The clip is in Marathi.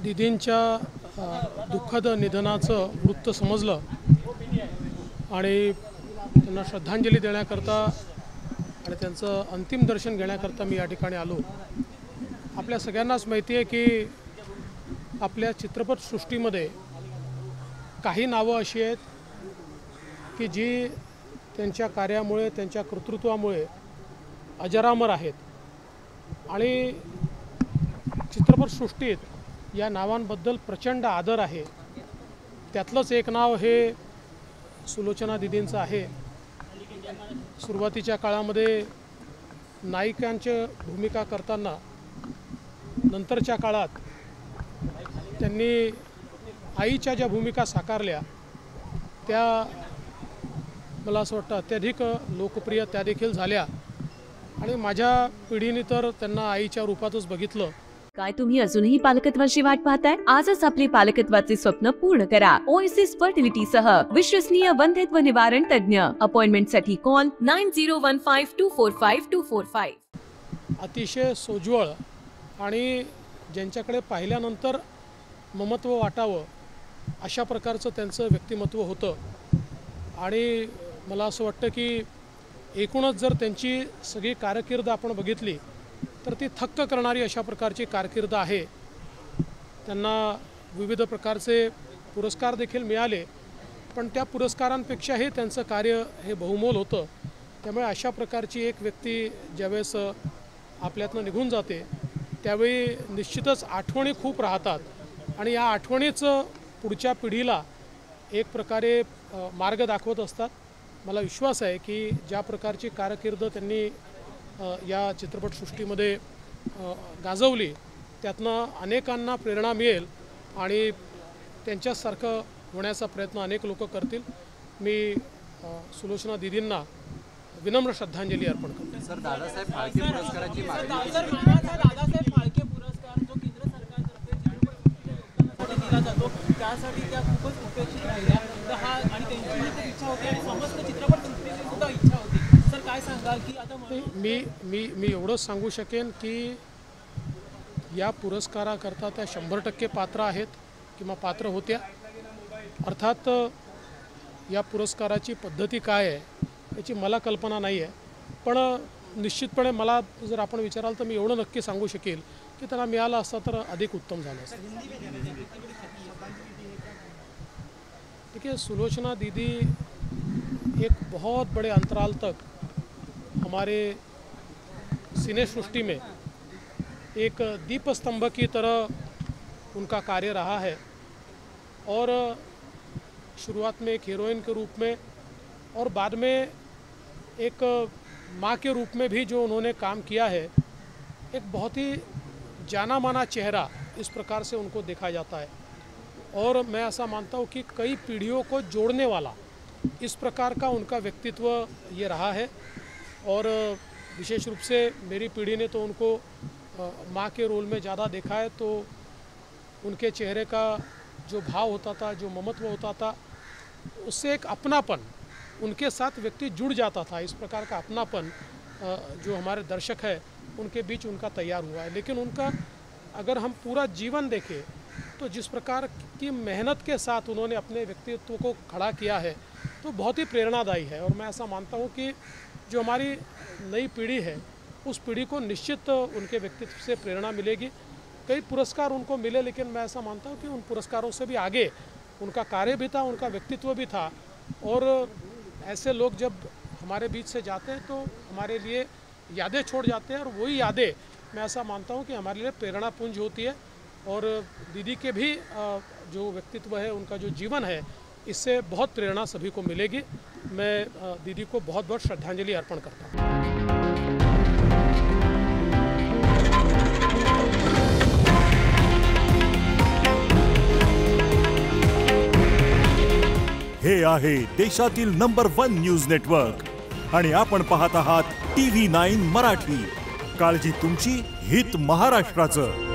दीदींच्या दुःखद निधनाचं वृत्त समजलं आणि त्यांना श्रद्धांजली देण्याकरता आणि त्यांचं अंतिम दर्शन घेण्याकरता मी या ठिकाणी आलो। आपल्या सगळ्यांनाच माहिती आहे की आपल्या चित्रपटसृष्टीमध्ये काही नावं अशी आहेत की जी त्यांच्या कार्यामुळे त्यांच्या कर्तृत्वामुळे अजरामर आहेत आणि चित्रपटसृष्टीत या नावांबद्दल प्रचंड आदर आहे। त्यातलंच एक नाव हे सुलोचना दीदींचं आहे। सुरुवातीच्या काळामध्ये नायिकांची भूमिका करताना नंतरच्या काळात त्यांनी आईच्या ज्या भूमिका साकारल्या त्या मला असं वाटतं अत्यधिक लोकप्रिय त्या देखील झाल्या आणि माझ्या पिढीने तर त्यांना आईच्या रूपातच बघितलं। काय तुम्ही अजूनही पालकत्वाची वाट पाहताय? आजच आपले पालकत्वाचे स्वप्न पूर्ण करा। ओएसिस फर्टिलिटी सह विश्वसनीय वंध्यत्व निवारण तज्ञ। अपॉइंटमेंटसाठी कॉल 9015245245। अतिशय सोज्वळ आणि ज्यांच्याकडे पाहिल्यानंतर ममत्व वाटावं अशा प्रकारचं त्यांचं व्यक्तिमत्व होतं आणि मला असं वाटतं की एकूणच जर त्यांची सगळी कारकीर्द आपण बघितली तर ती थक्क करणारी अशा प्रकारची कारकीर्द आहे। त्यांना विविध प्रकारचे पुरस्कार देखील मिळाले पण त्या पुरस्कारांपेक्षाही त्यांचं कार्य हे बहुमोल होतं। त्यामुळे अशा प्रकारची एक व्यक्ती ज्यावेळेस आपल्यातनं निघून जाते त्यावेळी निश्चितच आठवणी खूप राहतात आणि या आठवणीच पुढच्या पिढीला एक प्रकारे मार्ग दाखवत असतात। मला विश्वास आहे की ज्या प्रकारची कारकीर्द त्यांनी या चित्रपटसृष्टीमध्ये गाजवली त्यातनं अनेकांना प्रेरणा मिळेल आणि त्यांच्यासारखं होण्याचा प्रयत्न अनेक लोक करतील। मी सुलोचना दीदींना विनम्र श्रद्धांजली अर्पण करतो। सर, दादासाहेब फाळके पुरस्काराची मागणी दादासाहेब फाळके पुरस्कार जो केंद्र सरकारतर्फे चित्रपटसृष्टीला दिला जातो त्यासाठी त्या खूपच उपेक्षित राहिल्या हा आणि त्यांची इच्छा होती आणि समस्त चित्रपटसृष्टीची सुद्धा इच्छा होती। सर, काय सांगाल की आता मी एवढंच सांगू शकेन की या पुरस्काराकरता त्या 100% पात्र आहेत किंवा पात्र होत्या। अर्थात या पुरस्काराची पद्धती काय आहे याची मला कल्पना नाही आहे पण निश्चितपणे मला जर आपण विचाराल तर मी एवढं नक्की सांगू शकेल की त्यांना मिळालं असता तर अधिक उत्तम झालं असतं। देखिए, सुलोचना दीदी एक बहुत बड़े अंतराल तक हमारे सिने सृष्टि में एक दीप स्तंभ की तरह उनका कार्य रहा है और शुरुआत में एक हीरोइन के रूप में और बाद में एक माँ के रूप में भी जो उन्होंने काम किया है, एक बहुत ही जाना माना चेहरा इस प्रकार से उनको देखा जाता है और मैं ऐसा मानता हूँ कि कई पीढ़ियों को जोड़ने वाला इस प्रकार का उनका व्यक्तित्व ये रहा है और विशेष रूप से मेरी पीढ़ी ने तो उनको माँ के रोल में ज़्यादा देखा है। तो उनके चेहरे का जो भाव होता था, जो ममत्व होता था, उससे एक अपनापन उनके साथ व्यक्ति जुड़ जाता था। इस प्रकार का अपनापन जो हमारे दर्शक है उनके बीच उनका तैयार हुआ है। लेकिन उनका अगर हम पूरा जीवन देखें तो जिस प्रकार की मेहनत के साथ उन्होंने अपने व्यक्तित्व को खड़ा किया है तो बहुत ही प्रेरणादायी है और मैं ऐसा मानता हूँ कि जो हमारी नई पीढ़ी है उस पीढ़ी को निश्चित उनके व्यक्तित्व से प्रेरणा मिलेगी। कई पुरस्कार उनको मिले लेकिन मैं ऐसा मानता हूँ कि उन पुरस्कारों से भी आगे उनका कार्य भी था, उनका व्यक्तित्व भी था और ऐसे लोग जब हमारे बीच से जाते हैं तो हमारे लिए यादें छोड़ जाते हैं और वही यादें मैं ऐसा मानता हूँ कि हमारे लिए प्रेरणापुंज होती है और दीदी के भी जो व्यक्तित्व है, उनका जो जीवन है, इससे बहुत प्रेरणा सभी को मिलेगी। मैं दीदी को बहुत बहुत श्रद्धांजलि अर्पण करता हूँ। हे आहे देशातील नंबर 1 न्यूज नेटवर्क आणि आपण पाहत आहात TV9 मराठी। काळजी तुमची, हित महाराष्ट्राचं।